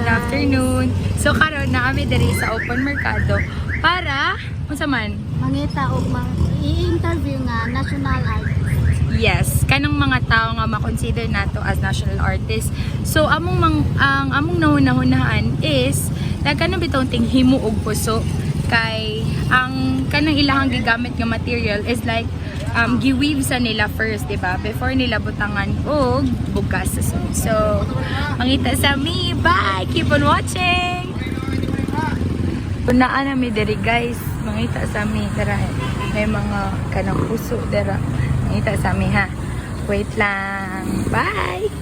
afternoon. So karon na kami diri sa open mercado para unsa man? Mangita og i-interview nga national artist. Yes, kanang mga tao nga ma-consider nato as national artist. So among among nahuna-hunahan is daghan na bitong ting himo og puso kay ang kanang ilahang gigamit nga material is like gi-weave sa nila first, diba? Before nila butangan og bugas. So, mangita sa mi. Bye! Keep on watching! Unaan na mi diri guys. Mangita sa mi. Dara, may mga kanang puso. Dara, mangita sa mi ha. Wait lang. Bye!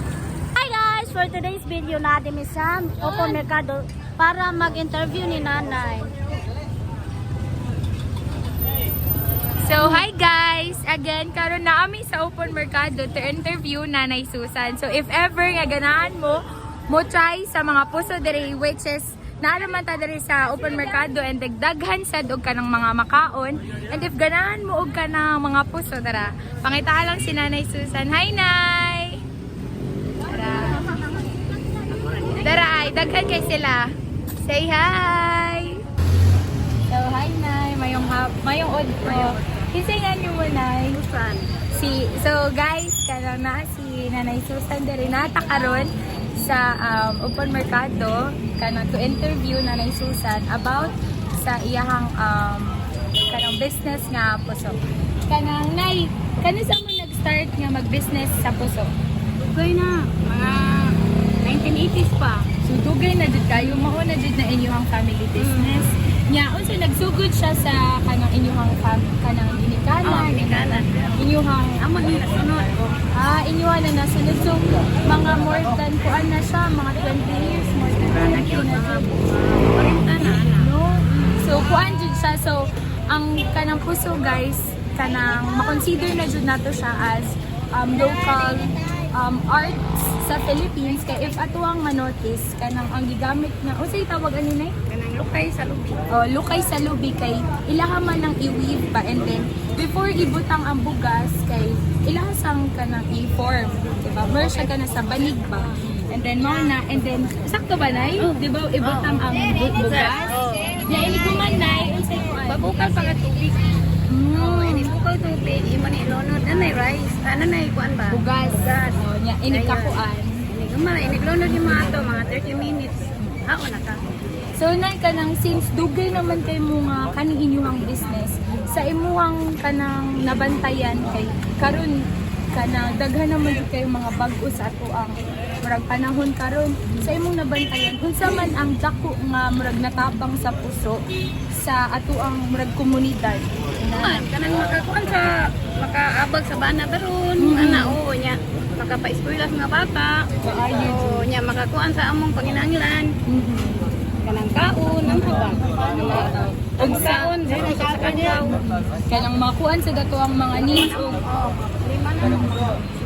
Hi guys! For today's video natin mi sa open mercado para mag-interview ni nanay. So, hi guys! Again, karon na kami sa open mercado to interview Nanay Susan. So, if ever nga ganahan mo try sa mga puso diri, which is naalaman ta diri sa open mercado and dagdaghan sad og kanang mga makaon. And if ganahan mo og kanang mga puso, tara, pangita lang si Nanay Susan. Hi, Nay! Tara. Tara, ay, daghan kay sila. Say hi! So, hi, Nay! Mayong od ko. Kisingan niyo mo, Nay. Susan. So guys, karon na si Nanay Susan diri nata karon sa open mercado kanang to interview Nanay Susan about sa iyahang kanang business nga puso. Kanang Nay, kano sa mo nag-start nga mag-business sa puso? Dugay na. Mga 1980s pa. So dugay na jud kayo, mao na jud na inyong family business. Nya unsa nagsugod siya sa kanang inyong kanang ginikana, Ginikana. inyong Amo ni nasunod. inyuhan na nasunod. So, mga more than kuan na siya, mga 20 years, more than 20 na siya. No? So, kuan jud siya. So, ang kanang puso guys, kanang makonsider na jud nato siya as local arts sa Philippines. Kaya if ato ang manotice, kanang ang gigamit na, o say tawag ano na Kanang lukay sa lubi. lukay sa lubi kay ilaha man ang i-weave pa and then before ibutang ang bugas kay ilaha sang kanang i-form, diba? Mer siya kana sa banig ba. And then mao na and then sakto ba nay? Di ba ibutang ang bugas? Ya ini kuman nay unsay kuan? Babukal pa ka tubig. Ini bukal tubig, imo ni lonod na rice. Ano na kuan ba? Bugas. Oh, nya ini kakuan. Ini gamay, ini lonod ni mga 30 minutes. Ako na ka. So nay kanang since dugay naman kay mo nga kaning inyong business sa imuhang kanang nabantayan kay karon kanang daghan naman jud kayo mga bag-o sa ato ang murag panahon karon sa imong nabantayan unsa man ang dako nga murag natabang sa puso sa ato ang murag komunidad Kanang makakuan sa makaabag sa bana daron, ana oo nya. Makapaeskwela sa mga bata. Oo nya makakuan sa among panginahanglan. Kanang kaon, ang haba. Ang kaon, sa kanyaw. kanang makuan sa dato ang mga needs ug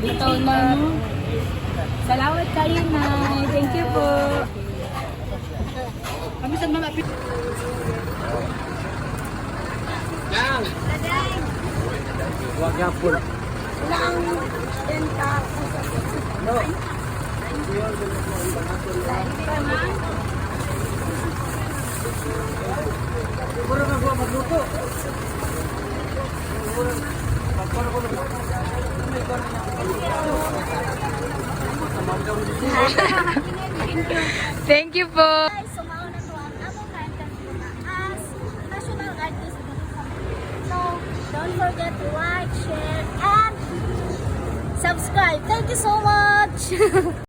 bitaw na no. Salamat kayo na. Thank you po. Kami sa mga Yang. Wag yapon. wala ang benta No. Puro na gua magluto. Thank you po. So, mauna to ang among ka-interview na as national artist. So, don't forget to like, share, and subscribe. Thank you so much!